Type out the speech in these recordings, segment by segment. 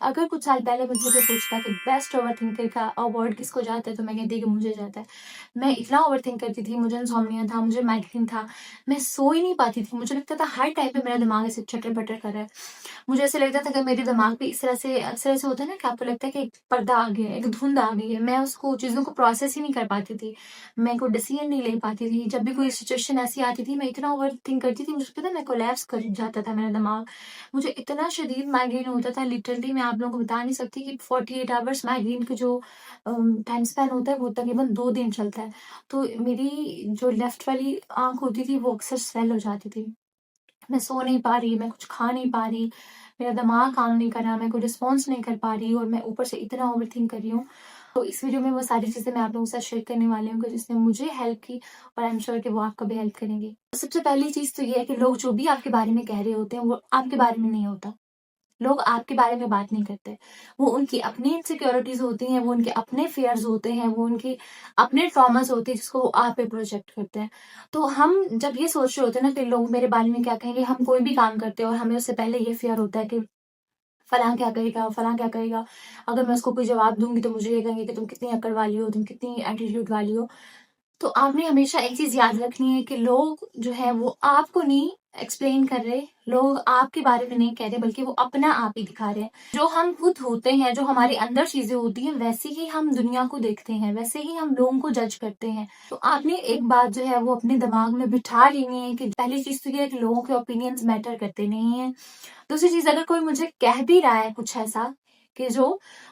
अगर कुछ साल पहले मुझसे कोई पूछता कि बेस्ट ओवरथिंकर का अवार्ड किसको जाता है, तो मैं कहती कि मुझे जाता है। मैं इतना ओवरथिंक करती थी, मुझे इंसोम्निया था, मुझे माइग्रेन था, मैं सो ही नहीं पाती थी। मुझे लगता था हर टाइम पे मेरा दिमाग ऐसे चटर-पटर कर रहा है। मुझे ऐसे लगता था कि मेरे दिमाग पे इस तरह से अक्सर ऐसा होता है ना कि आपको लगता है कि एक पर्दा आ गया है, एक धुंध आ गई है। मैं उसको चीज़ों को प्रोसेस ही नहीं कर पाती थी। मैं कोई डिसीजन नहीं ले पाती थी। जब भी कोई सिचुएशन ऐसी आती थी, मैं इतना ओवरथिंक करती थी, मुझे पता है मैं कोलैप्स कर जाता था मेरा दिमाग। मुझे इतना शदीद माइग्रेन होता था, लिटरली मैं आप लोगों को बता नहीं सकती कि 48 आवर्स माइग्रेन का जो टाइम स्पैन होता है वो तकरीबन 2 दिन चलता है। तो मेरी जो लेफ्ट वाली आँख होती थी वो अक्सर स्वेल हो जाती थी। मैं सो नहीं पा रही, मैं कुछ खा नहीं पा रही, मेरा दिमाग काम नहीं कर रहा, मैं कोई रिस्पॉन्स नहीं कर पा रही और मैं ऊपर से इतना ओवरथिंक कर रही हूँ। तो इस वीडियो में वो सारी चीज़ें मैं आप लोगों के साथ शेयर करने वाली हूँ कि जिसने मुझे हेल्प की और आई एम श्योर कि वो आपको भी हेल्प करेंगी। सबसे पहली चीज़ तो ये है कि लोग जो भी आपके बारे में कह रहे होते हैं, वो आपके बारे में नहीं होता। लोग आपके बारे में बात नहीं करते। वो उनकी अपनी इनसिक्योरिटीज़ होती हैं, वो उनके अपने फ़ियर्स होते हैं, वो उनके अपने ट्रॉमास होते हैं जिसको वो आप पे प्रोजेक्ट करते हैं। तो हम जब ये सोच रहे होते हैं ना कि लोग मेरे बारे में क्या कहेंगे, हम कोई भी काम करते हैं और हमें उससे पहले ये फ़ियर होता है कि फलाँ क्या कहेगा, फलाँ क्या कहेगा? अगर मैं उसको कोई जवाब दूँगी तो मुझे ये कहेंगे कि तुम कितनी अक्ल वाली हो, तुम कितनी एटीट्यूड वाली हो। तो आपने हमेशा एक चीज़ याद रखनी है कि लोग जो है वो आपको नहीं एक्सप्लेन कर रहे, लोग आपके बारे में नहीं कह रहे बल्कि वो अपना आप ही दिखा रहे हैं। जो हम खुद होते हैं, जो हमारे अंदर चीज़ें होती हैं, वैसे ही हम दुनिया को देखते हैं, वैसे ही हम लोगों को जज करते हैं। तो आपने एक बात जो है वो अपने दिमाग में बिठा लेनी है कि पहली चीज़ तो ये है कि लोगों के ओपिनियंस मैटर करते नहीं हैं। दूसरी चीज़, अगर कोई मुझे कह भी रहा है कुछ ऐसा कि जो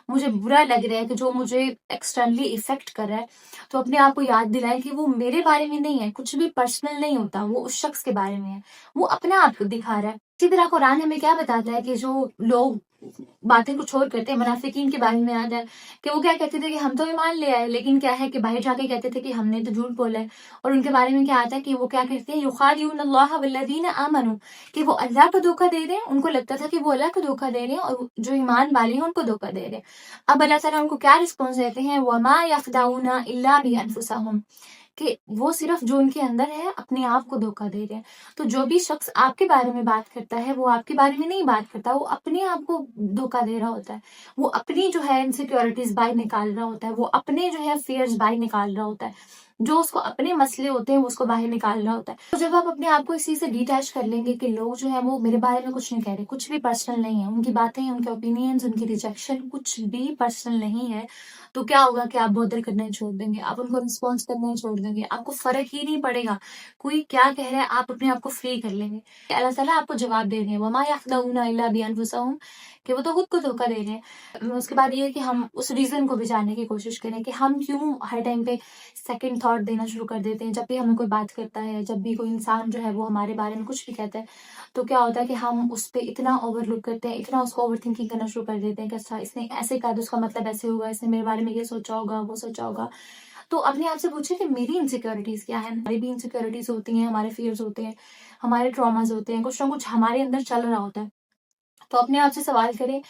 मुझे बुरा लग रहा है, कि जो मुझे एक्सटर्नली इफ़ेक्ट कर रहा है, तो अपने आप को याद दिलाएँ कि वो मेरे बारे में नहीं है, कुछ भी पर्सनल नहीं होता, वो उस शख्स के बारे में है। वो अपने आप को दिखा रहा है। इसी तरह कुरान हमें क्या बताता है कि जो लोग बातें कुछ और करते हैं, मुनाफिकीन के बारे में आता है कि वो क्या कहते थे कि हम तो ईमान ले आए, लेकिन क्या है कि बाहर जाके कहते थे कि हमने तो झूठ बोला है। और उनके बारे में क्या आता है कि वो क्या कहते हैं, युखादिऊन अल्लाह वल्लज़ीना आमनू, कि वो अल्लाह को धोखा दे रहे हैं। उनको लगता था कि वो अल्लाह को धोखा दे रहे हैं और जो ईमान वाले हैं उनको धोखा दे रहे हैं। अब अल्लाह ताला उनको क्या रिस्पॉन्स देते हैं, वमा यख़दाऊना इल्ला बिअनफुसिहिम, कि वो सिर्फ जो उनके अंदर है अपने आप को धोखा दे रहे हैं। तो जो भी शख्स आपके बारे में बात करता है, वो आपके बारे में नहीं बात करता, वो अपने आप को धोखा दे रहा होता है। वो अपनी जो है इनसिक्योरिटीज बाहर निकाल रहा होता है, वो अपने जो है फियर्स बाहर निकाल रहा होता है। जो उसको अपने मसले होते हैं वो उसको बाहर निकाल रहा होता है। तो जब आप अपने आप को इस चीज से डिटैच कर लेंगे कि लोग जो है वो मेरे बारे में कुछ नहीं कह रहे, कुछ भी पर्सनल नहीं है, उनकी बातें, उनके ओपिनियंस, उनकी रिजेक्शन कुछ भी पर्सनल नहीं है, तो क्या होगा कि आप बॉदर करना छोड़ देंगे, आप उनको रिस्पॉन्स करना छोड़ देंगे, आपको फ़र्क ही नहीं पड़ेगा, कोई क्या कह रहा है, आप अपने आप को फ्री कर लेंगे। अल्लाह ताला आपको जवाब दे रहे हैं, वमा यख़्दऊना इल्ला बिअनफुसिहिम, कि वो तो खुद को धोखा दे रहे हैं। उसके बाद ये है कि हम उस रीज़न को भी जानने की कोशिश करें कि हम क्यों हर टाइम पे सेकंड थॉट देना शुरू कर देते हैं। जब भी हमें कोई बात करता है, जब भी कोई इंसान जो है वो हमारे बारे में कुछ भी कहता है, तो क्या होता है कि हम उस पे इतना ओवरलुक करते हैं, इतना उसको ओवरथिंकिंग करना शुरू कर देते हैं कि अच्छा इसने ऐसे कहा तो उसका मतलब ऐसे होगा, इसने मेरे बारे में ये सोचा होगा, वो सोचा होगा। तो अपने आप से पूछिए कि मेरी इनसिक्योरिटीज़ क्या है? हमारी भी इनसिक्योरिटीज़ होती हैं, हमारे फियर्स होते हैं, हमारे ट्रॉमास होते हैं, कुछ ना कुछ हमारे अंदर चल रहा होता है। तो अपने आप से सवाल करें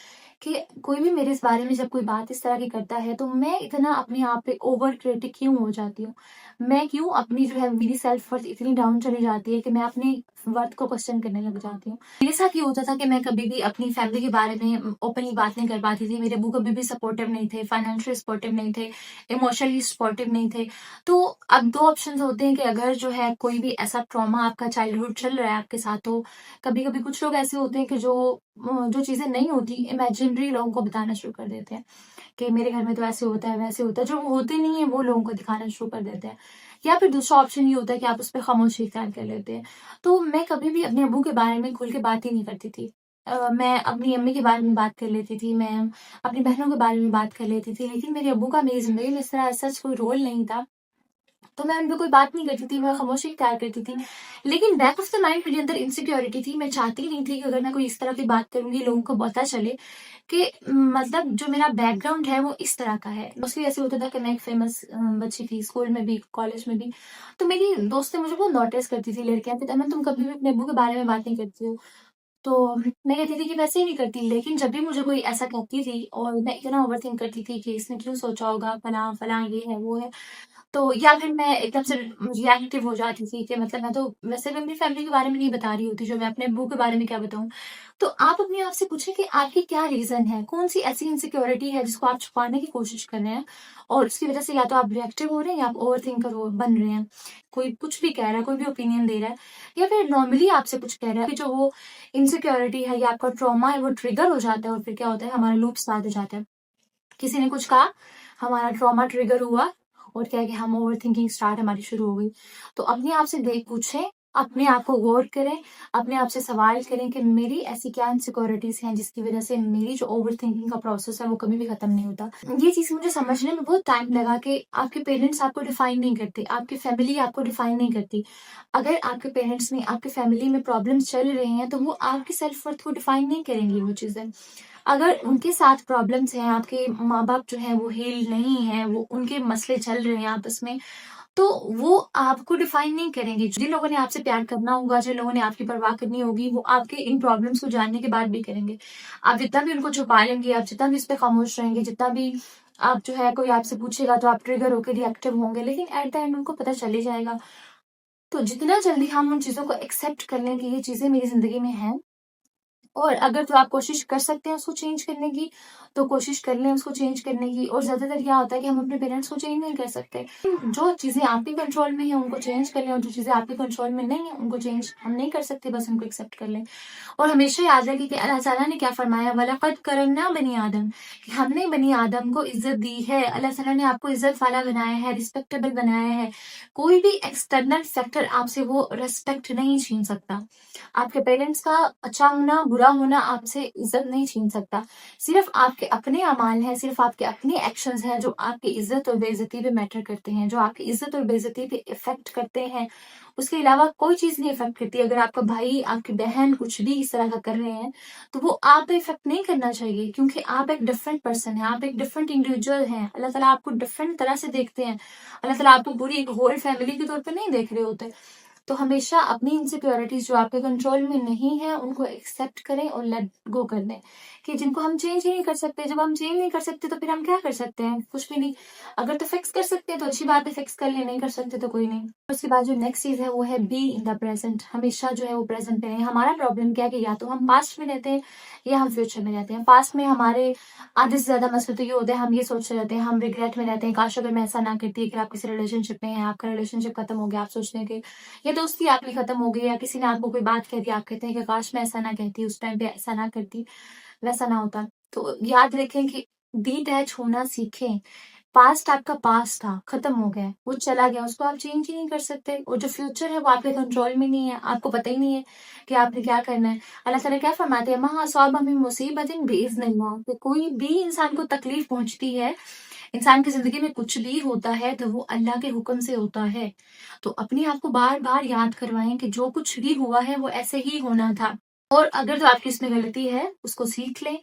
कि कोई भी मेरे इस बारे में जब कोई बात इस तरह की करता है, तो मैं इतना अपने आप पे ओवर क्रिटिक क्यों हो जाती हूँ? मैं क्यों अपनी जो है मेरी सेल्फ वर्थ इतनी डाउन चली जाती है कि मैं अपनी वर्थ को क्वेश्चन करने लग जाती हूँ। मेरे साथ ये होता था कि मैं कभी भी अपनी फैमिली के बारे में ओपनली बात नहीं कर पाती थी। मेरे अब्बू कभी भी सपोर्टिव नहीं थे, फाइनेंशियली सपोर्टिव नहीं थे, इमोशनली सपोर्टिव नहीं थे। तो अब 2 ऑप्शंस होते हैं कि अगर जो है कोई भी ऐसा ट्रॉमा आपका चाइल्डहुड चल रहा है आपके साथ, तो कभी-कभी कुछ लोग ऐसे होते हैं कि जो चीज़ें नहीं होती इमेजिनरी लोगों को बताना शुरू कर देते हैं कि मेरे घर में तो ऐसे होता है, वैसे होता है। जो होते नहीं है वो लोगों को दिखाना शुरू कर देते हैं। या फिर दूसरा ऑप्शन ये होता है कि आप उस पे खामोशी इख्तियार कर लेते हैं। तो मैं कभी भी अपने अब्बू के बारे में खुल के बात ही नहीं करती थी। मैं अपनी अम्मी के बारे में बात कर लेती थी, मैं अपनी बहनों के बारे में बात कर लेती थी, लेकिन मेरे अब्बू का मेरी ज़िंदगी में इस तरह सच कोई रोल नहीं था। तो मैं उन पे कोई बात नहीं करती थी, मैं खामोशी इख्तियार करती थी। लेकिन बैक ऑफ द माइंड मेरे अंदर इनसिक्योरिटी थी, मैं चाहती नहीं थी कि अगर मैं कोई इस तरह की बात करूँगी लोगों को पता चले कि मतलब जो मेरा बैकग्राउंड है वो इस तरह का है। मोस्टली ऐसे होता था कि मैं एक फेमस बच्ची थी, स्कूल में भी, कॉलेज में भी। तो मेरी दोस्तें मुझे बहुत नोटिस करती थी, लड़कियाँ, कि तमन्ना तुम कभी भी अपने अब्बू के बारे में बात नहीं करती हो। तो मैं कहती थी कि वैसे ही नहीं करती, लेकिन जब भी मुझे कोई ऐसा कहती थी और मैं इतना ओवरथिंक करती थी कि इसने क्यों सोचा होगा, फलाँ-फलाँ, ये है, वो है। तो या फिर मैं एकदम से रिएक्टिव हो जाती थी कि मतलब मैं तो वैसे भी अपनी फैमिली के बारे में नहीं बता रही होती, जो मैं अपने अब्बू के बारे में क्या बताऊँ। तो आप अपने आप से पूछें कि आपकी क्या रीज़न है? कौन-सी ऐसी इनसिक्योरिटी है जिसको आप छुपाने की कोशिश कर रहे हैं और उसकी वज़ह से या तो आप रिएक्टिव हो रहे हैं या आप ओवरथिंकर हो बन रहे हैं। कोई कुछ भी कह रहा है, कोई भी ओपिनियन दे रहा है या फिर नॉर्मली आपसे कुछ कह रहा है कि जो वो इनसिक्योरिटी है या आपका ट्रॉमा है वो ट्रिगर हो जाता है और फिर क्या होता है हमारा लूप स्टार्ट हो जाता है। किसी ने कुछ कहा, हमारा ट्रॉमा ट्रिगर हुआ और क्या है कि हम ओवरथिंकिंग स्टार्ट हमारी शुरू हो गई। तो अपने आप से देख पूछें, अपने आप को गौर करें, अपने आप से सवाल करें कि मेरी ऐसी क्या इनसिक्योरिटीज़ हैं जिसकी वज़ह से मेरी जो ओवरथिंकिंग का प्रोसेस है वो कभी भी खत्म नहीं होता। ये चीज़ मुझे समझने में बहुत टाइम लगा कि आपके पेरेंट्स आपको डिफाइन नहीं करते, आपकी फैमिली आपको डिफाइन नहीं करती। अगर आपके पेरेंट्स में, आपकी फैमिली में प्रॉब्लम्स चल रहे हैं तो वो आपकी सेल्फ वर्थ को डिफाइन नहीं करेंगी वो चीज़ें। अगर उनके साथ प्रॉब्लम्स हैं, आपके माँ-बाप जो हैं वो हील नहीं हैं, वो उनके मसले चल रहे हैं आपस में, तो वो आपको डिफाइन नहीं करेंगे। जिन लोगों ने आपसे प्यार करना होगा, जिन लोगों ने आपकी परवाह करनी होगी, वो आपके इन प्रॉब्लम्स को जानने के बाद भी करेंगे। आप जितना भी उनको छुपा लेंगे, आप जितना भी इस पे खामोश रहेंगे, जितना भी आप जो है कोई आपसे पूछेगा तो आप ट्रिगर होके रिएक्टिव होंगे, लेकिन एट द एंड उनको पता चल ही जाएगा। तो जितना जल्दी हम उन चीज़ों को एक्सेप्ट कर लें कि ये चीज़ें मेरी ज़िंदगी में हैं और अगर जो आप कोशिश कर सकते हैं उसको चेंज करने की, तो कोशिश कर लें उसको चेंज करने की। और ज़्यादातर क्या होता है कि हम अपने पेरेंट्स को चेंज नहीं कर सकते। जो चीज़ें आपके कंट्रोल में हैं उनको चेंज कर लें और जो चीज़ें आपके कंट्रोल में नहीं है उनको चेंज हम नहीं कर सकते, बस उनको एक्सेप्ट कर लें। और हमेशा याद रखें कि अल्लाह ताला ने क्या फरमाया, वलक़द करमना बनी आदम, कि हमने बनी आदम को इज़्ज़त दी है। अल्लाह ताला ने आपको इज़्ज़त वाला बनाया है, रिस्पेक्टेबल बनाया है। कोई भी एक्सटर्नल फैक्टर आपसे वो रिस्पेक्ट नहीं छीन सकता। आपके पेरेंट्स का अच्छा होना, बुरा होना आपसे इज़्ज़त नहीं छीन सकता। सिर्फ़ आपके अपने अमाल हैं, सिर्फ़ आपके अपने एक्शंस हैं जो आपकी इज़्ज़त और बेइज़्ज़ती पे मैटर करते हैं, जो आपकी इज़्ज़त और बेइज़्ज़ती पे इफ़ेक्ट करते हैं। उसके अलावा कोई चीज़ नहीं इफ़ेक्ट करती। अगर आपका भाई, आपकी बहन कुछ भी इस तरह का कर रहे हैं, तो वो आप पे इफ़ेक्ट नहीं करना चाहिए क्योंकि आप एक डिफरेंट पर्सन हैं, आप एक डिफरेंट इंडिविजुअल हैं। अल्लाह ताला आपको डिफरेंट तरह से देखते हैं। अल्लाह ताला आपको पूरी एक होल फैमिली के तौर पे नहीं देख रहे होते। तो हमेशा अपनी इनसिक्योरिटीज़ जो आपके कंट्रोल में नहीं है, उनको एक्सेप्ट करें और लेट गो कर दें, कि जिनको हम चेंज ही नहीं कर सकते। जब हम चेंज नहीं कर सकते, तो फिर हम क्या कर सकते हैं? कुछ भी नहीं। अगर तो फिक्स कर सकते हैं, तो अच्छी बात है, फिक्स कर लें, नहीं कर सकते तो कोई नहीं। उसके बाद जो नेक्स्ट चीज़ है, वो है बी इन द प्रेज़ेंट। हमेशा जो है वो प्रेज़ेंट में रहें। हमारा प्रॉब्लम क्या है कि या तो हम पास्ट में रहते हैं या हम फ्यूचर में रहते हैं। पास्ट में हमारे आधे से ज़्यादा मसले तो ये होते हैं, हम ये सोचते रहते हैं, हम रिग्रेट में रहते हैं, काश अगर मैं ऐसा ना करती। अगर आप किसी रिलेशनशिप में हैं, आपका रिलेशनशिप खत्म हो गया, आप सोचते हैं कि या दोस्ती आपकी खत्म हो गई या किसी ने आपको कोई बात कह दी, आप कहते हैं कि काश मैं ऐसा ना कहती, उस टाइम पे ऐसा ना करती, वैसा ना होता। तो याद रखें कि डिटैच होना सीखें। पास्ट आपका पास्ट था, खत्म हो गया है, वो चला गया, उसको आप चेंज ही नहीं कर सकते। और जो फ्यूचर है वो आपके कंट्रोल में नहीं है, आपको पता ही नहीं है कि आपने क्या करना है। अल्लाह ताला क्या फरमाते हैं, मा असाब मिन मुसीबतिन बिइज़्निल्लाह, कि कोई भी इंसान को तकलीफ पहुंचती है, इंसान की ज़िंदगी में कुछ भी होता है तो वो अल्लाह के हुक्म से होता है। तो अपने आप को बार-बार याद करवाएँ कि जो कुछ भी हुआ है वो ऐसे ही होना था। और अगर जो आपकी इसमें गलती है, उसको सीख लें,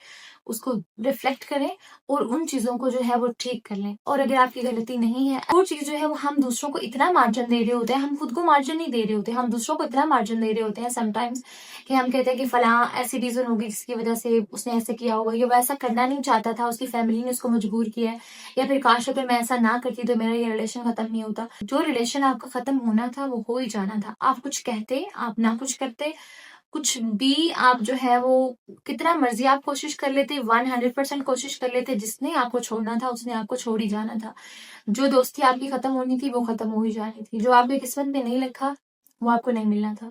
उसको रिफ्लेक्ट करें और उन चीज़ों को जो है वो ठीक कर लें। और अगर आपकी गलती नहीं है, वो चीज़ जो है वो हम दूसरों को इतना मार्जिन दे रहे होते हैं, हम खुद को मार्जिन नहीं दे रहे होते, हम दूसरों को इतना मार्जिन दे रहे होते हैं समटाइम्स कि हम कहते हैं कि फलाँ ऐसी रीज़न होगी जिसकी वज़ह से उसने ऐसे किया होगा, या वो ऐसा करना नहीं चाहता था, उसकी फैमिली ने उसको मजबूर किया है, या फिर काश अगर मैं ऐसा ना करती तो मेरा ये रिलेशन खत्म नहीं होता। जो रिलेशन आपका खत्म होना था वो हो ही जाना था। आप कुछ कहते, आप ना कुछ करते, कुछ भी आप जो है वो कितना मर्ज़ी आप कोशिश कर लेते, 100% कोशिश कर लेते, जिसने आपको छोड़ना था उसने आपको छोड़ ही जाना था। जो दोस्ती आपकी खत्म होनी थी वो खत्म हो ही जानी थी। जो आपकी किस्मत में नहीं लिखा वो आपको नहीं मिलना था।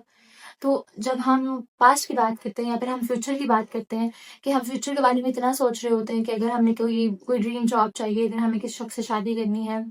तो जब हम पास्ट की बात करते हैं या फिर हम फ्यूचर की बात करते हैं कि हम फ्यूचर के बारे में इतना सोच रहे होते हैं कि अगर हमें कोई कोई ड्रीम जॉब चाहिए, अगर हमें किसी शख्स से शादी करनी है,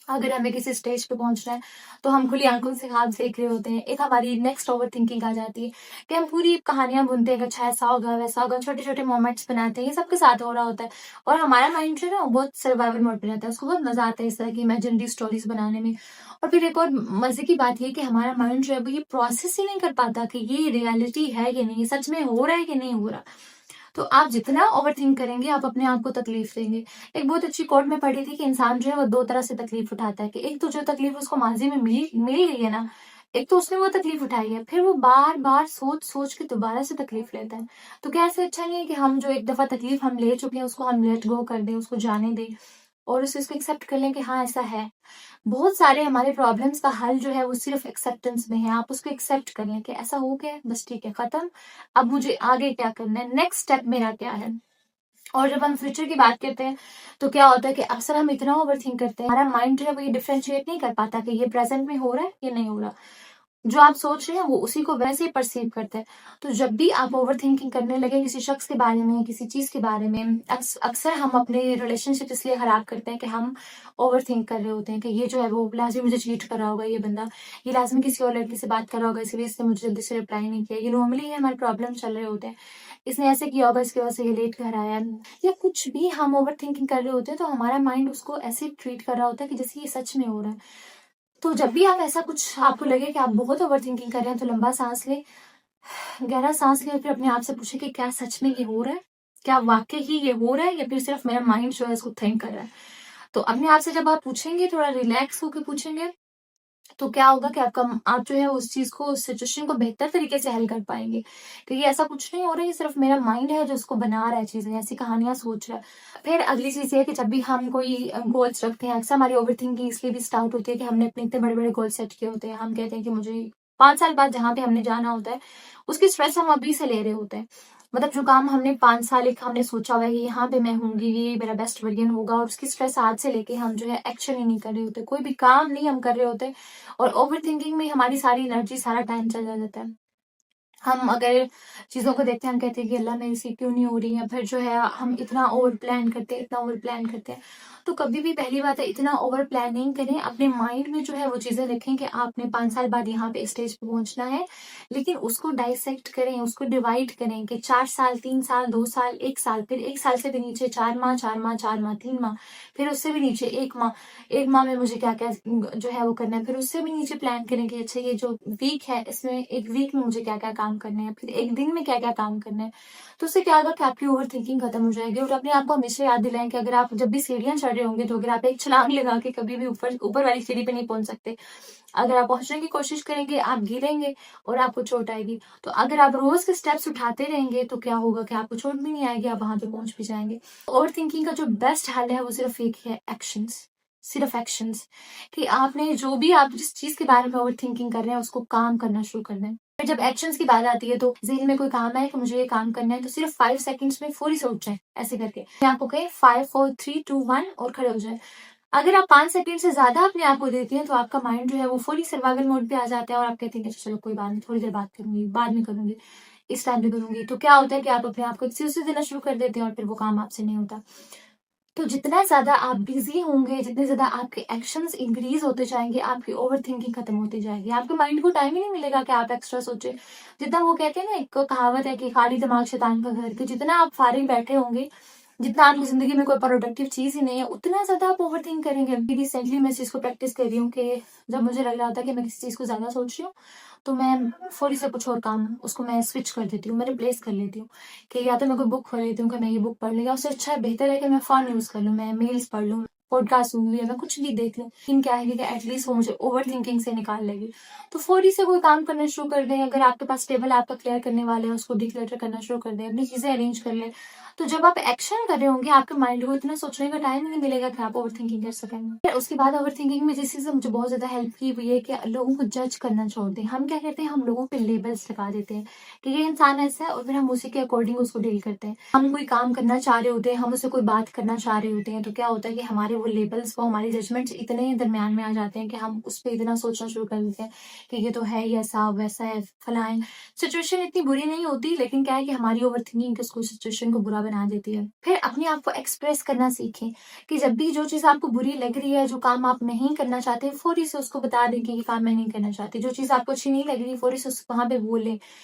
अगर हमें किसी स्टेज पे पहुंचना है, तो हम खुली आंखों से ख्वाब देख रहे होते हैं। एक हमारी नेक्स्ट ओवर थिंकिंग आ जाती है कि हम पूरी कहानियां बुनते हैं कि अच्छा ऐसा होगा वैसा होगा, छोटे छोटे मोमेंट्स बनाते हैं, ये सबके साथ हो रहा होता है। और हमारा माइंड जो है ना वो बहुत सर्वाइवल मोड पे रहता है, उसको बहुत मजा आता है इस तरह की इमेजिनरी स्टोरीज बनाने में। और फिर एक और मजे की बात ये कि हमारा माइंड जो है वो ये प्रोसेस ही नहीं कर पाता कि ये रियलिटी है कि नहीं, सच में हो रहा है कि नहीं हो रहा। तो आप जितना ओवरथिंक करेंगे, आप अपने आप को तकलीफ देंगे। एक बहुत अच्छी कोट में पढ़ी थी कि इंसान जो है वो 2 तरह से तकलीफ उठाता है, कि एक तो जो तकलीफ उसको माज़ी में मिल गई है ना, एक तो उसने वो तकलीफ उठाई है, फिर वो बार-बार सोच-सोच के दोबारा से तकलीफ लेता है। तो क्या इससे अच्छा नहीं है कि हम जो एक दफ़ा तकलीफ हम ले चुके हैं, उसको हम लेट गो कर दें, उसको जाने दें। और उस चीज़ को एक्सेप्ट कर लें कि हाँ, ऐसा है। बहुत सारे हमारे प्रॉब्लम्स का हल जो है वो सिर्फ़ एक्सेप्टेंस में है। आप उसको एक्सेप्ट कर लें कि ऐसा हो गया है, बस ठीक है, खत्म। अब मुझे आगे क्या करना है? नेक्स्ट स्टेप मेरा क्या है? और जब हम फ्यूचर की बात करते हैं, तो क्या होता है कि अक्सर हम इतना ओवरथिंक करते हैं, हमारा माइंड जो है वो ये डिफरेंशिएट नहीं कर पाता कि ये प्रेज़ेंट में हो रहा है, ये नहीं हो रहा। जो आप सोच रहे हैं वो उसी को वैसे ही परसीव करते हैं। तो जब भी आप ओवरथिंकिंग करने लगे किसी शख्स के बारे में, किसी चीज़ के बारे में, अक्सर हम अपने रिलेशनशिप इसलिए खराब करते हैं कि हम ओवरथिंक कर रहे होते हैं कि ये जो है वो लाज़मी मुझे चीट कर रहा होगा ये बंदा, ये लाज़मी किसी और लड़की से बात कर रहा होगा, इसीलिए इसने मुझे जल्दी से रिप्लाई नहीं किया। ये नॉर्मली हमारे प्रॉब्लम चल रहे होते हैं। इसने ऐसे किया होगा, इसकी वजह से ये लेट घर आया, या कुछ भी हम ओवरथिंकिंग कर रहे होते हैं, तो हमारा माइंड उसको ऐसे ट्रीट कर रहा होता है कि जैसे ये सच में हो रहा है। तो जब भी आप ऐसा कुछ आपको लगे कि आप बहुत ओवरथिंकिंग कर रहे हैं, तो लंबा साँस लें, गहरा साँस लें और फिर अपने आप से पूछें कि क्या सच में ये हो रहा है? क्या वाक़ई ही ये हो रहा है या फिर सिर्फ़ मेरा माइंड जो है इसको थिंक कर रहा है? तो अपने आप से जब आप पूछेंगे, थोड़ा रिलैक्स होके पूछेंगे, तो क्या होगा कि आप जो है उस चीज़ को, उस सिचुएशन को बेहतर तरीके से हैंडल कर पाएँगे। क्योंकि ऐसा कुछ नहीं हो रहा है, ये सिर्फ़ मेरा माइंड है जो उसको बना रहा है चीज़ें, ऐसी कहानियाँ सोच रहा है। फिर अगली चीज़ ये है कि जब भी हम कोई गोल्स रखते हैं, अक्सर हमारी ओवरथिंकिंग इसलिए भी स्टार्ट होती है कि हमने अपने इतने बड़े-बड़े गोल सेट किए होते हैं। हम कहते हैं कि मुझे 5 साल बाद जहाँ पे हमने जाना होता है, उसकी स्ट्रेस हम अभी से ले रहे होते हैं। मतलब जो काम हमने 5 साल एक हमने सोचा हुआ है कि यहाँ पे मैं होंगी, ये मेरा बेस्ट वर्ज़न होगा, और उसकी स्ट्रेस आज से लेके हम जो है एक्शन ही नहीं कर रहे होते। कोई भी काम नहीं हम कर रहे होते और ओवरथिंकिंग में हमारी सारी एनर्जी, सारा टाइम चला जाता है। हम अगर चीज़ों को देखते हैं, हम कहते हैं कि अल्लाह मेरे से क्यों नहीं हो रही है, फिर जो है हम इतना ओवर प्लान करते हैं, इतना ओवर प्लान करते हैं। तो कभी भी पहली बात है, इतना ओवर प्लान नहीं करें, अपने माइंड में जो है वो चीज़ें रखें कि आपने 5 साल बाद यहाँ पे स्टेज पे पहुँचना है, लेकिन उसको डाइसेक्ट करें, उसको डिवाइड करें कि 4 साल, 3 साल, 2 साल, 1 साल, फिर 1 साल से भी नीचे 4 माह, 4 माह, 4 माह, 3 माह, फिर उससे भी नीचे 1 माह। 1 माह में मुझे क्या-क्या जो है वो करना है, फिर उससे भी नीचे प्लान करें कि अच्छा ये जो वीक है, इसमें 1 वीक में मुझे क्या-क्या काम करने हैं, फिर 1 दिन में क्या-क्या काम करने हैं। तो उससे क्या होगा कि आपकी ओवरथिंकिंग खत्म हो जाएगी, और अपने आप को हमेशा याद दिलाएँ कि अगर आप जब भी सीढ़ियाँ चढ़ रहे होंगे, तो अगर आप एक छलांग लगा के कभी भी ऊपर ऊपर वाली सीढ़ी पे नहीं पहुँच सकते। अगर आप पहुँचने की कोशिश करेंगे, आप गिरेंगे और आपको चोट आएगी। तो अगर आप रोज़ के स्टेप्स उठाते रहेंगे, तो क्या होगा कि आपको चोट भी नहीं आएगी, आप वहाँ पे पहुँच भी जाएँगे। ओवरथिंकिंग का जो बेस्ट हल है, वो सिर्फ़ एक है, एक्शंस। सिर्फ़ एक्शंस, कि आपने जो भी आप जिस चीज़ के बारे में ओवरथिंकिंग कर रहे हैं, उसको काम करना शुरू कर दें। फिर जब एक्शंस की बात आती है, तो ज़हन में कोई काम है कि मुझे ये काम करना है, तो सिर्फ़ 5 सेकंड्स में फौरी से उठ जाएँ, ऐसे करके। मैं आपको कहें 5, 4, 3, 2, 1 और खड़े हो जाएँ। अगर आप 5 सेकंड से ज़्यादा अपने आप को देती हैं, तो आपका माइंड जो है वो फुली सर्वाइवल मोड पे आ जाता है और आप कहते हैं कि चलो कोई बात नहीं, थोड़ी देर बात करूँगी, बाद में करूँगी, इस टाइम पे करूँगी। तो क्या होता है कि आप अपने आप को एक्सक्यूज़ेज़ देना शुरू कर देते हैं और फिर वो काम आपसे नहीं होता। तो जितना ज़्यादा आप बिज़ी होंगे, जितने ज़्यादा आपके एक्शंस इंक्रीज़ होते जाएँगे, आपकी ओवरथिंकिंग खत्म होती जाएगी। आपके माइंड को टाइम ही नहीं मिलेगा कि आप एक्स्ट्रा सोचें। जितना वो कहते हैं ना, एक कहावत है कि खाली दिमाग शैतान का घर, कि जितना आप फ़ारिग बैठे होंगे, जितना आपकी ज़िंदगी में कोई प्रोडक्टिव चीज़ ही नहीं है, उतना ज़्यादा आप ओवरथिंक करेंगे। अभी रिसेंटली मैं इस चीज़ को प्रैक्टिस कर रही हूँ कि जब मुझे लग रहा होता है कि मैं किसी चीज़ को ज़्यादा सोच रही हूँ, तो मैं फ़ौरी से कुछ और काम उसको मैं स्विच कर देती हूँ, मैं रिप्लेस कर लेती हूँ। कि या तो मैं कोई बुक खोल लेती हूँ कि मैं ये बुक पढ़ लूँ, या उससे अच्छा बेहतर है कि मैं फ़ोन यूज़ कर लूँ, मैं मेल्स पढ़ लूँ, पॉडकास्ट सुन लूँ, या मैं कुछ भी देख लूँ। लेकिन क्या है कि एटलीस्ट वो मुझे ओवरथिंकिंग से निकाल लेगी। तो फ़ौरी से कोई काम करना शुरू कर दें, अगर आपके पास टेबल आपका क्लियर करने वाला है, उसको डिक्लटर करना शुरू कर दें, अपनी चीज़ें अरेंज कर लें। तो जब आप एक्शन कर रहे होंगे, आपके माइंड को इतना सोचने का टाइम ही नहीं मिलेगा कि आप ओवरथिंकिंग कर सकेंगे। फिर उसके बाद ओवरथिंकिंग में जिस चीज़ ने मुझे बहुत ज़्यादा हेल्प की, वो ये है कि लोगों को जज करना छोड़ दें। हम क्या करते हैं, हम लोगों पे लेबल्स लगा देते हैं कि ये इंसान ऐसा है, और फिर हम उसी के अकॉर्डिंग उसको डील करते हैं। हम कोई काम करना चाह रहे होते हैं, हम उससे कोई बात करना चाह रहे होते हैं, तो क्या होता है कि हमारे वो लेबल्स, वो हमारी जजमेंट्स इतने दरमियान में आ जाते हैं कि हम उस पे इतना सोचना शुरू कर देते हैं कि ये तो है ही ऐसा, वैसा है, फलां है। सिचुएशन इतनी बुरी नहीं होती, लेकिन क्या है कि हमारी ओवरथिंकिंग उसको, सिचुएशन को बुरा बना देती है। फिर अपने आप को एक्सप्रेस करना सीखें कि जब भी जो चीज़ आपको बुरी लग रही है, जो काम आप नहीं करना चाहते, फ़ौरी से उसको बता दें कि ये काम मैं नहीं करना चाहती। जो चीज़ आपको अच्छी नहीं लग रही, फ़ौरी से उस वहाँ पे बोलें।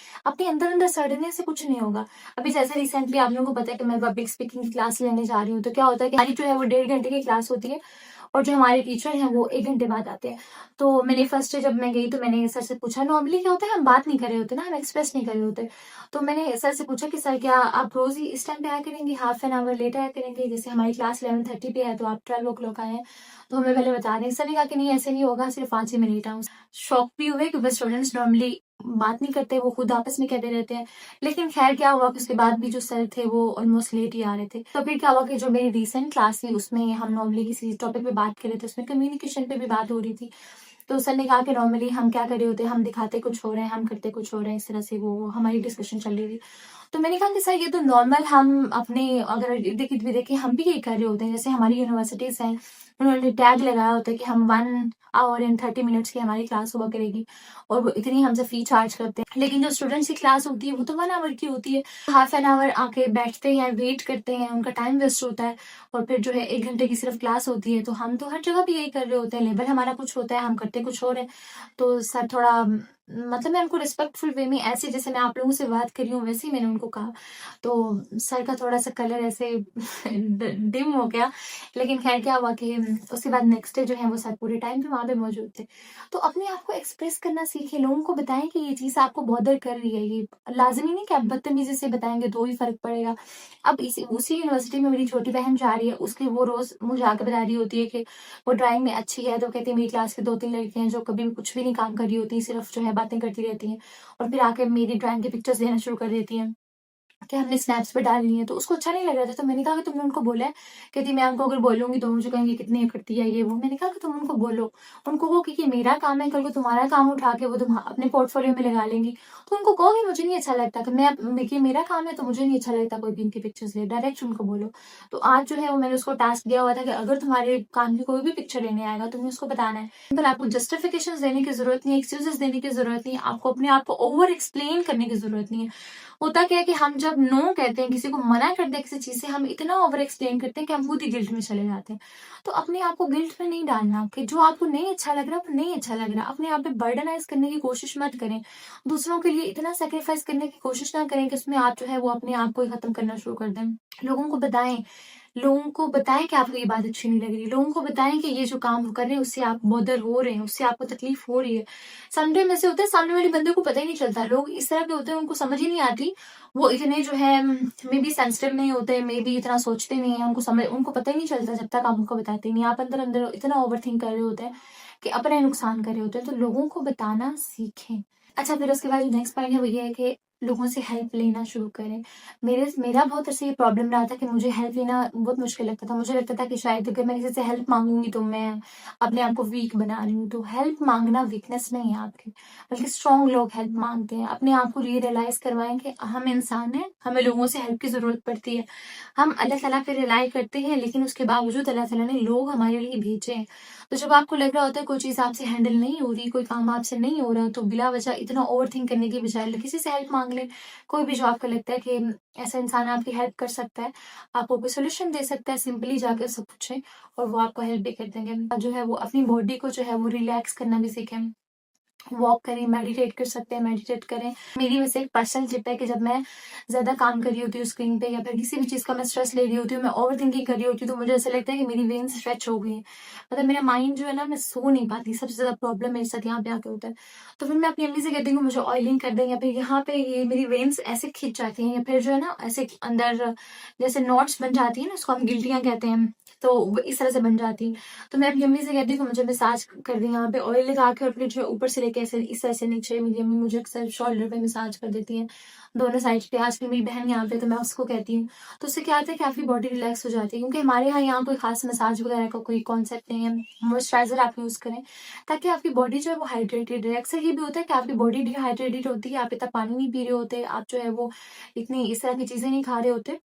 अपने अंदर-अंदर सड़ने से कुछ नहीं होगा। अभी जैसे रिसेंटली आप लोगों को पता है कि मैं पब्लिक स्पीकिंग की क्लास लेने जा रही हूँ, तो क्या होता है कि हमारी जो है वो 1.5 घंटे की क्लास होती है, और जो हमारे टीचर हैं वो 1 घंटे बाद आते हैं। तो मैंने फर्स्ट डे जब मैं गई, तो मैंने सर से पूछा, नॉर्मली क्या होता है, हम बात नहीं कर रहे होते ना, हम एक्सप्रेस नहीं कर रहे होते। तो मैंने सर से पूछा कि सर, क्या आप रोज़ ही इस टाइम पे आया करेंगे, हाफ एन आवर लेट आया करेंगे? जैसे हमारी क्लास 11:30 पे है, तो आप 12 ओ क्लॉक आए हैं, तो हमें पहले बता दें। सर ने कहा कि नहीं, ऐसे नहीं होगा, सिर्फ़ 5 ही मिनट आऊँ। शॉक भी हुए, क्योंकि स्टूडेंट्स नॉर्मली बात नहीं करते, वो खुद आपस में कहते रहते हैं। लेकिन खैर क्या हुआ कि उसके बाद भी जो सर थे वो ऑलमोस्ट लेट ही आ रहे थे। तो फिर क्या हुआ कि जो मेरी रिसेंट क्लास थी उसमें हम नॉर्मली किसी टॉपिक पे बात कर रहे थे, उसमें कम्युनिकेशन पे भी बात हो रही थी। तो सर ने कहा कि नॉर्मली हम क्या कर रहे होते हैं, हम दिखाते कुछ हो रहे हैं, हम करते कुछ हो रहे हैं, इस तरह से वो हमारी डिस्कशन चल रही थी। तो मैंने कहा कि सर ये तो नॉर्मल हम अपने अगर इर्द-गिर्द भी देखें हम भी यही कर रहे होते हैं। जैसे हमारी यूनिवर्सिटीज़ हैं, उन्होंने टैग लगाया होता है कि हम 1 आवर एंड 30 मिनट्स की हमारी क्लास हुआ करेगी और वो इतनी हमसे फी चार्ज करते हैं। लेकिन जो स्टूडेंट्स की क्लास होती है वो तो 1 आवर की होती है। हाफ एन आवर आके बैठते हैं, वेट करते हैं, उनका टाइम वेस्ट होता है और फिर जो है 1 घंटे की सिर्फ क्लास होती है। तो हम तो हर जगह भी यही कर रहे होते हैं, लेवल हमारा कुछ होता है, हम करते कुछ और हैं। तो सर थोड़ा मतलब मैं उनको रिस्पेक्टफुल वे में ऐसे जैसे मैं आप लोगों से बात कर रही हूँ वैसे ही मैंने उनको कहा। तो सर का थोड़ा-सा कलर ऐसे डिम हो गया। लेकिन ख़ैर क्या हुआ कि उसके बाद नेक्स्ट डे जो है वो सर पूरे टाइम पे वहाँ पे मौजूद थे। तो अपने आप को एक्सप्रेस करना सीखें, लोगों को बताएँ कि ये चीज़ आपको बॉदर कर रही है। ये लाज़मी नहीं कि आप बदतमीज़ी से बताएँगे तो ही फ़र्क पड़ेगा। अब इसी उसी यूनिवर्सिटी में मेरी छोटी बहन जा रही है, उसकी वो रोज़ मुझे आके बता रही होती है कि वो ड्राइंग में अच्छी है, तो कहती है मेरी क्लास की 2-3 लड़कियाँ हैं जो कभी भी कुछ भी नहीं काम कर रही होती, सिर्फ़ जो है बातें करती रहती हैं और फिर आके मेरी ड्राइंग की पिक्चर्स देना शुरू कर देती हैं। कि हमने स्नैप्स पे डालनी है, तो उसको अच्छा नहीं लग रहा था। तो मैंने कहा कि तुमने उनको बोला है? कहती मैं उनको अगर बोलूँगी तो मुझे कहेंगे कितनी करती है ये वो। मैंने कहा कि तुम उनको बोलो, उनको कहो कि ये मेरा काम है, कल को तुम्हारा काम उठा के वो तुम अपने पोर्टफोलियो में लगा लेंगी। तो उनको कहो कि मुझे नहीं अच्छा लगता कि ये मेरा काम है तो मुझे नहीं अच्छा लगता कोई भी इनकी पिक्चर्स ले, डायरेक्ट उनको बोलो। तो आज जो है वो मैंने उसको टास्क दिया हुआ था कि अगर तुम्हारे काम की कोई भी पिक्चर लेने आएगा तुम्हें उसको बताना है। सिंपल आपको जस्टिफिकेशंस देने की ज़रूरत नहीं है, एक्सक्यूज़ेज़ देने की ज़रूरत नहीं है, आपको अपने आप को ओवर एक्सप्लेन करने की ज़रूरत नहीं है। होता क्या है कि हम जब नो कहते हैं, किसी को मना करते हैं किसी चीज़ से, हम इतना ओवर एक्सप्लेन करते हैं कि हम खुद ही गिल्ट में चले जाते हैं। तो अपने आप को गिल्ट में नहीं डालना कि जो आपको नहीं अच्छा लग रहा, वो नहीं अच्छा लग रहा। अपने आप पे बर्डनाइज़ करने की कोशिश मत करें। दूसरों के लिए इतना सैक्रिफाइस करने की कोशिश ना करें कि उसमें आप जो है वो अपने आप को ही खत्म करना शुरू कर दें। लोगों को बताएँ लोगों को बताएँ कि आपको ये बात अच्छी नहीं लग रही। लोगों को बताएँ कि ये जो काम वो कर रहे हैं उससे आप बॉदर हो रहे हैं, उससे आपको तकलीफ हो रही है। समटाइम ऐसे होता है सामने वाले बंदे को पता ही नहीं चलता। लोग इस तरह के होते हैं उनको समझ ही नहीं आती। वो इतने जो है मे बी सेंसिटिव नहीं होते, मे बी इतना सोचते नहीं हैं, उनको पता ही नहीं चलता जब तक आप उनको बताते नहीं। आप अंदर-अंदर इतना ओवरथिंक कर रहे होते हैं कि अपना ही नुकसान कर रहे होते हैं। तो लोगों को बताना सीखें। अच्छा फिर उसके बाद जो नेक्स्ट पॉइंट है वो ये है कि लोगों से हेल्प लेना शुरू करें। मेरा बहुत ऐसे ये प्रॉब्लम रहा था कि मुझे हेल्प लेना बहुत मुश्किल लगता था। मुझे लगता था कि शायद अगर मैं किसी से हेल्प माँगूँगी तो मैं अपने आप को वीक बना रही हूँ। तो हेल्प माँगना वीकनेस नहीं है आपकी, बल्कि स्ट्रॉन्ग लोग हेल्प माँगते हैं। अपने आप को ये रियलाइज़ करवाएँ कि हम इंसान हैं, हमें लोगों से हेल्प की ज़रूरत पड़ती है। हम अल्लाह ताला पे रिलाई करते हैं लेकिन उसके बावजूद अल्लाह ताला ने लोग हमारे लिए भेजे हैं। तो जब आपको लग रहा होता है कोई चीज़ आपसे हैंडल नहीं हो रही, कोई काम आपसे नहीं हो रहा, तो बिला वजह इतना ओवरथिंक करने की बजाय किसी से हेल्प माँग लें। कोई भी जो आपको लगता है कि ऐसा इंसान आपकी हेल्प कर सकता है, आपको कोई सॉल्यूशन दे सकता है, सिंपली जाके उससे पूछें और वो आपको हेल्प भी कर देंगे। जो है वो अपनी बॉडी को जो है वो रिलैक्स करना भी सीखें। वॉक करें, मेडिटेट कर सकते हैं, मेडिटेट करें। मेरी वैसे एक पर्सनल टिप है कि जब मैं ज़्यादा काम कर रही होती हूँ स्क्रीन पे या फिर किसी भी चीज़ का मैं स्ट्रेस ले रही होती हूँ, मैं ओवरथिंकिंग कर रही होती हूँ, तो मुझे ऐसा लगता है कि मेरी वेन्स स्ट्रेच हो गई हैं। मतलब मेरा माइंड जो है ना, मैं सो नहीं पाती, सबसे ज़्यादा प्रॉब्लम मेरे साथ यहाँ पे आके होता है। तो फिर मैं अपनी अम्मी से कहती हूँ मुझे ऑयलिंग कर दें या फिर यहाँ पे ये मेरी वेन्स ऐसे खिंच जाती हैं या फिर जो है ना ऐसे अंदर जैसे नॉट्स बन जाती हैं ना, उसको हम गिल्टियाँ कहते हैं, तो वो इस तरह से बन जाती हैं। तो मैं अपनी अम्मी से कहती हूँ कि मुझे मसाज कर दें यहाँ पे ऑयल लगा के और फिर जो है ऊपर से लेके ऐसे इस तरह से नीचे मेरी अम्मी मुझे अक्सर शोल्डर पे मसाज कर देती हैं, दोनों साइड पे। आजकल मेरी बहन यहाँ पे है तो मैं उसको कहती हूँ। तो उससे क्या होता है कि आपकी बॉडी रिलैक्स हो जाती है क्योंकि हमारे यहाँ कोई ख़ास मसाज वगैरह का कोई कॉन्सेप्ट नहीं है। मॉइस्चराइज़र आप यूज़ करें ताकि आपकी बॉडी जो है वो हाइड्रेटेड रहे। अक्सर ये भी होता है कि आपकी बॉडी डिहाइड्रेटेड होती है, आप इतना पानी नहीं पी रहे होते, आप जो है वो इतनी इस तरह की चीज़ें नहीं खा रहे होते।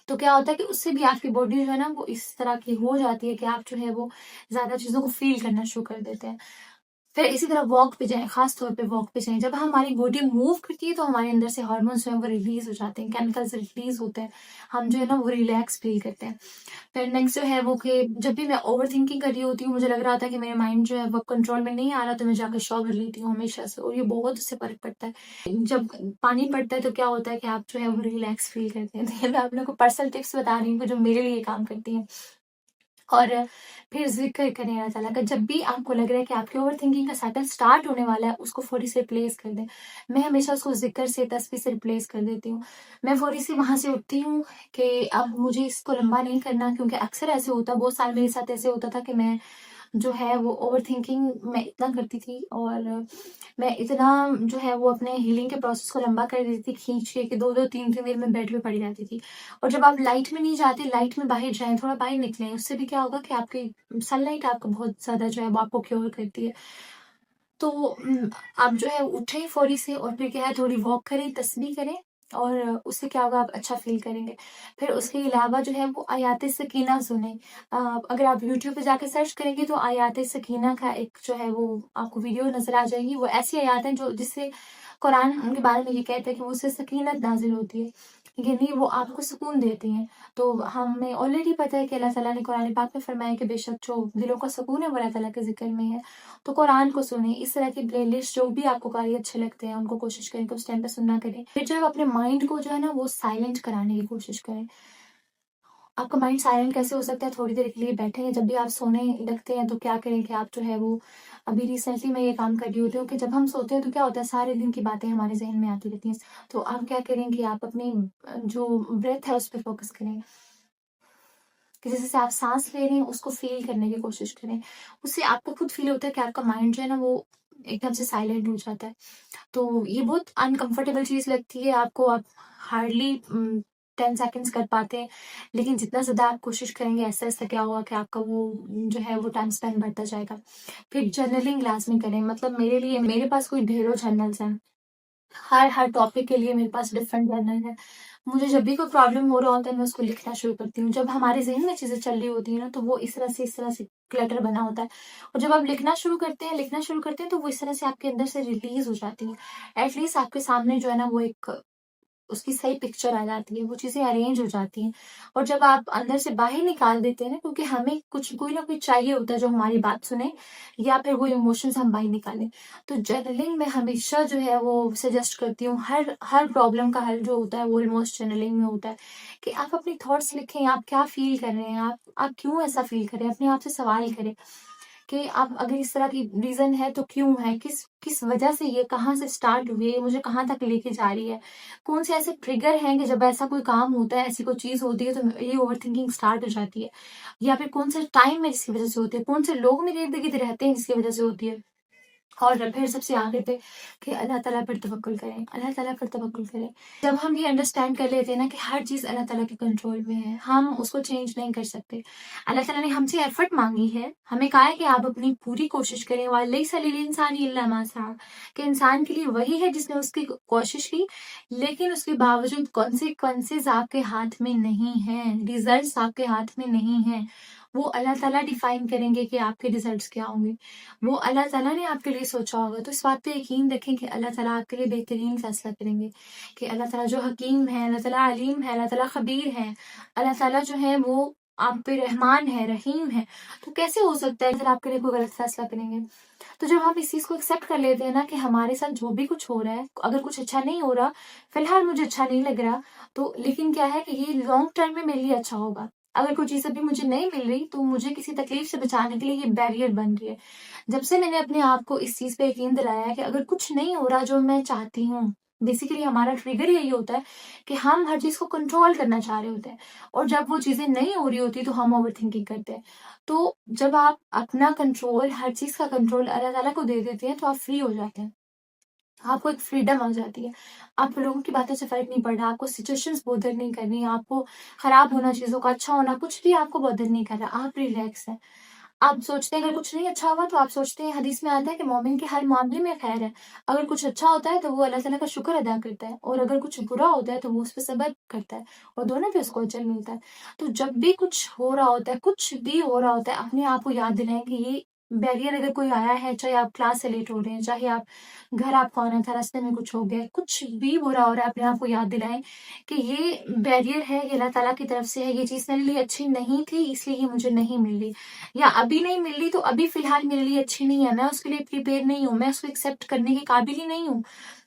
तो क्या होता है कि उससे भी आपकी बॉडी जो है ना वो इस तरह की हो जाती है कि आप जो है वो ज़्यादा चीज़ों को फ़ील करना शुरू कर देते हैं। फिर इसी तरह वॉक पे जाएँ, ख़ास तौर पे वॉक पे जाएँ। जब हमारी बॉडी मूव करती है तो हमारे अंदर से हार्मोन्स जो हैं वो रिलीज़ हो जाते हैं, केमिकल्स रिलीज़ होते हैं। हम जो है ना वो रिलैक्स फ़ील करते हैं। फिर नेक्स्ट जो है वो कि जब भी मैं ओवरथिंकिंग कर रही होती हूँ, मुझे लग रहा था कि मेरा माइंड जो है वो कंट्रोल में नहीं आ रहा, तो मैं जाकर शॉवर लेती हूँ हमेशा से और ये बहुत उससे फ़र्क पड़ता है। जब पानी पड़ता है तो क्या होता है कि आप जो है वो रिलैक्स फ़ील करते हैं। तो ये मैं आप लोगों को पर्सनल टिप्स बता रही हूँ कि जो मेरे लिए काम करती हैं। और फिर ज़िक्र करें अल्लाह ताला का। जब भी आपको लग रहा है कि आपकी ओवरथिंकिंग का साइकिल स्टार्ट होने वाला है, उसको फ़ौरी से रिप्लेस कर दें। मैं हमेशा उसको ज़िक्र से, तस्बीह से रिप्लेस कर देती हूँ। मैं फ़ौरी से वहाँ से उठती हूँ कि अब मुझे इसको लंबा नहीं करना क्योंकि अक्सर ऐसे होता है, बहुत साल मेरे साथ ऐसे होता था कि मैं जो है वो ओवरथिंकिंग मैं इतना करती थी, और मैं इतना जो है वो अपने हीलिंग के प्रोसेस को लंबा कर देती थी खींच के, कि 2-2 3-3 दिन मैं बेड पे पड़ी रहती थी। और जब आप लाइट में नहीं जाते, लाइट में बाहर जाएँ, थोड़ा बाहर निकलें, उससे भी क्या होगा कि आपकी सनलाइट आपको बहुत ज़्यादा जो है वो आपको क्योर करती है। तो आप जो है उठें फ़ौरी से, और फिर क्या है थोड़ी वॉक करें, तस्बीह करें, और उससे क्या होगा आप अच्छा फ़ील करेंगे। फिर उसके अलावा जो है वो आयात सकीना सुनें। अगर आप यूट्यूब पे जाके सर्च करेंगे तो आयात सकीना का एक जो है वो आपको वीडियो नज़र आ जाएगी। वो ऐसी आयात हैं जो जिससे कुरान उनके बारे में ये कहता है कि वो उससे सकीनत नाज़िल होती है, यानी वो आपको सुकून देती हैं। तो हमें ऑलरेडी पता है कि अल्लाह ताला ने कुरान पाक में फरमाया कि बेशक जो दिलों का सुकून है वो अल्लाह ताला के ज़िक्र में है। तो कुरान को सुने, इस तरह की प्लेलिस्ट जो भी आपको कार्य अच्छे लगते हैं उनको कोशिश करें कि उस टाइम पे सुनना करें। फिर जो है अपने माइंड को जो है ना वो साइलेंट कराने की कोशिश करें। आपका माइंड साइलेंट कैसे हो सकता है? थोड़ी देर के लिए बैठें, जब भी आप सोने लगते हैं तो क्या करें कि आप जो है वो, अभी रिसेंटली मैं ये काम कर रही होती हूँ कि जब हम सोते हैं तो क्या होता है सारे दिन की बातें हमारे ज़हन में आती रहती हैं। तो आप क्या करें कि आप अपनी जो ब्रेथ है उस पे फ़ोकस करें, कि जैसे आप साँस ले रहे हैं उसको फ़ील करने की कोशिश करें। उससे आपको खुद फ़ील होता है कि आपका माइंड जो है ना वो एकदम से साइलेंट हो जाता है। तो ये बहुत अनकम्फर्टेबल चीज़ लगती है आपको, आप हार्डली 10 सेकंड्स कर पाते हैं, लेकिन जितना ज़्यादा आप कोशिश करेंगे ऐसा-ऐसा क्या होगा कि आपका वो जो है वो टाइम स्पेंड बढ़ता जाएगा। फिर जर्नलिंग लाज़मी करें, मतलब मेरे लिए, मेरे पास कोई ढेरों जर्नल्स हैं। हर टॉपिक के लिए मेरे पास डिफरेंट जर्नल है। मुझे जब भी कोई प्रॉब्लम हो रहा होता है मैं उसको लिखना शुरू करती हूँ। जब हमारे ज़हन में चीज़ें चल रही होती हैं ना तो वो इस तरह से क्लटर बना होता है, और जब आप लिखना शुरू करते हैं तो वो इस तरह से आपके अंदर से रिलीज़ हो जाती है। एट लीस्ट आपके सामने जो है ना वो एक उसकी सही पिक्चर आ जाती है, वो चीज़ें अरेंज हो जाती हैं। और जब आप अंदर से बाहर निकाल देते हैं ना, क्योंकि हमें कुछ कोई ना कोई चाहिए होता है जो हमारी बात सुने, या फिर वो इमोशंस हम बाहर निकालें। तो जर्नलिंग मैं हमेशा जो है वो सजेस्ट करती हूँ। हर हर प्रॉब्लम का हल जो होता है वो ऑलमोस्ट जर्नलिंग में होता है, कि आप अपने थॉट्स लिखें, आप क्या फ़ील कर रहे हैं, आप क्यों ऐसा फ़ील कर रहे हैं? अपने आप से सवाल करें कि आप अगर इस तरह की रीज़न है तो क्यों है? किस किस वजह से ये कहाँ से स्टार्ट हुई है? ये मुझे कहाँ तक लेके जा रही है? कौन से ऐसे ट्रिगर हैं कि जब ऐसा कोई काम होता है, ऐसी कोई चीज़ होती है तो ये ओवरथिंकिंग स्टार्ट हो जाती है? या फिर कौन से टाइम में जिसकी वजह से होती है? कौन से लोग मेरे इर्द-गिर्द रहते हैं जिसकी वजह से होती है? और फिर सबसे आगे पे कि अल्लाह ताला पर तवक्कुल करें, अल्लाह ताला पर तवक्कुल करें। जब हम ये अंडरस्टैंड कर लेते हैं ना कि हर चीज़ अल्लाह ताला के कंट्रोल में है, हम उसको चेंज नहीं कर सकते। अल्लाह ताला ने हमसे एफर्ट माँगी है, हमें कहा है कि आप अपनी पूरी कोशिश करें, वलैसा लिल-इंसानी इल्ला मा सआ, कि इंसान के लिए वही है जिसने उसकी कोशिश की, लेकिन उसके बावजूद कॉन्सिक्वेंसेज़ आपके हाथ में नहीं हैं, रिज़ल्ट्स आपके हाथ में नहीं हैं। वो अल्लाह ताला डिफाइन करेंगे कि आपके रिज़ल्ट्स क्या होंगे। वो अल्लाह ताला ने आपके लिए सोचा होगा, तो इस बात पे यकीन रखें कि अल्लाह ताला आपके लिए बेहतरीन फ़ैसला करेंगे, कि अल्लाह ताला जो हकीम है, अल्लाह ताला अलीम है, अल्लाह ताला खबीर है, अल्लाह ताला जो है वो आप पे रहमान है, रहीम है। तो कैसे हो सकता है अगर आपके लिए कोई गलत फ़ैसला करेंगे? तो जब हम इस चीज़ को एक्सेप्ट कर लेते हैं ना कि हमारे साथ जो भी कुछ हो रहा है, अगर कुछ अच्छा नहीं हो रहा, फिलहाल मुझे अच्छा नहीं लग रहा, तो लेकिन क्या है कि ये लॉन्ग टर्म में मेरे लिए अच्छा होगा। अगर कोई चीज़ अभी मुझे नहीं मिल रही, तो मुझे किसी तकलीफ से बचाने के लिए ये बैरियर बन रही है। जब से मैंने अपने आप को इस चीज़ पे यकीन दिलाया है कि अगर कुछ नहीं हो रहा जो मैं चाहती हूँ, बेसिकली हमारा ट्रिगर यही होता है कि हम हर चीज़ को कंट्रोल करना चाह रहे होते हैं, और जब वो चीज़ें नहीं हो रही होती तो हम ओवरथिंकिंग करते हैं। तो जब आप अपना कंट्रोल, हर चीज़ का कंट्रोल अल्लाह ताला को दे देते हैं तो आप फ्री हो जाते हैं। आपको एक फ्रीडम आ जाती है। आपको लोगों की बातों से फ़र्क नहीं पड़ रहा, आपको सिचुएशंस बॉदर नहीं कर रही, आपको खराब होना, चीज़ों का अच्छा होना, कुछ भी आपको बॉदर नहीं कर रहा, आप रिलैक्स हैं। आप सोचते हैं अगर कुछ नहीं अच्छा हुआ तो आप सोचते हैं, हदीस में आता है कि मोमिन के हर मामले में खैर है। अगर कुछ अच्छा होता है तो वो अल्लाह ताला का शुक्र अदा करता है, और अगर कुछ बुरा होता है तो वो उस पे सब्र करता है, और दोनों पे उसको अजर मिलता है। तो जब भी कुछ हो रहा होता है, कुछ भी हो रहा होता है, अपने आप को याद दिलाएं कि ये बैरियर अगर कोई आया है, चाहे आप क्लास से लेट हो रहे हैं, चाहे आप घर आपको आना था, रास्ते में कुछ हो गया, कुछ भी बुरा हो रहा है, अपने आप को याद दिलाएं कि ये बैरियर है, ये अल्लाह ताला की तरफ से है, ये चीज़ मेरे लिए अच्छी नहीं थी इसलिए ये मुझे नहीं मिल रही, या अभी नहीं मिल रही तो अभी फ़िलहाल मेरे लिए अच्छी नहीं है, मैं उसके लिए प्रिपेयर नहीं हूँ, मैं उसको एक्सेप्ट करने के काबिल ही नहीं हूँ।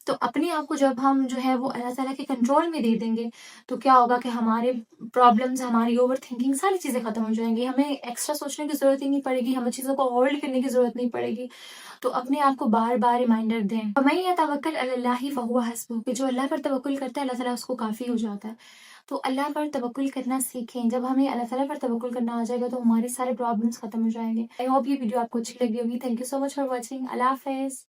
तो अपने आप को जब हम जो है वो अल्लाह ताला के कंट्रोल में दे देंगे, तो क्या होगा कि हमारे प्रॉब्लम्स, हमारी ओवरथिंकिंग सारी चीज़ें खत्म हो जाएँगी। हमें एक्स्ट्रा सोचने की ज़रूरत ही नहीं पड़ेगी, हमें चीज़ों को होल्ड करने की ज़रूरत नहीं पड़ेगी। तो अपने आप को बार-बार रिमाइंडर दें। वमन यतवक्कल अलल्लाहि फहुव हस्बुह, कि जो अल्लाह पर तवक्कुल करता है, अल्लाह ताला उसको काफ़ी हो जाता है। तो अल्लाह पर तवक्कुल करना सीखें। जब हमें अल्लाह ताला पर तवक्कुल करना आ जाएगा तो हमारे सारे प्रॉब्लम्स खत्म हो जाएँगे। आई होप ये वीडियो आपको अच्छी लगी होगी। Thank you so much for watching. अल्लाह हाफ़िज़।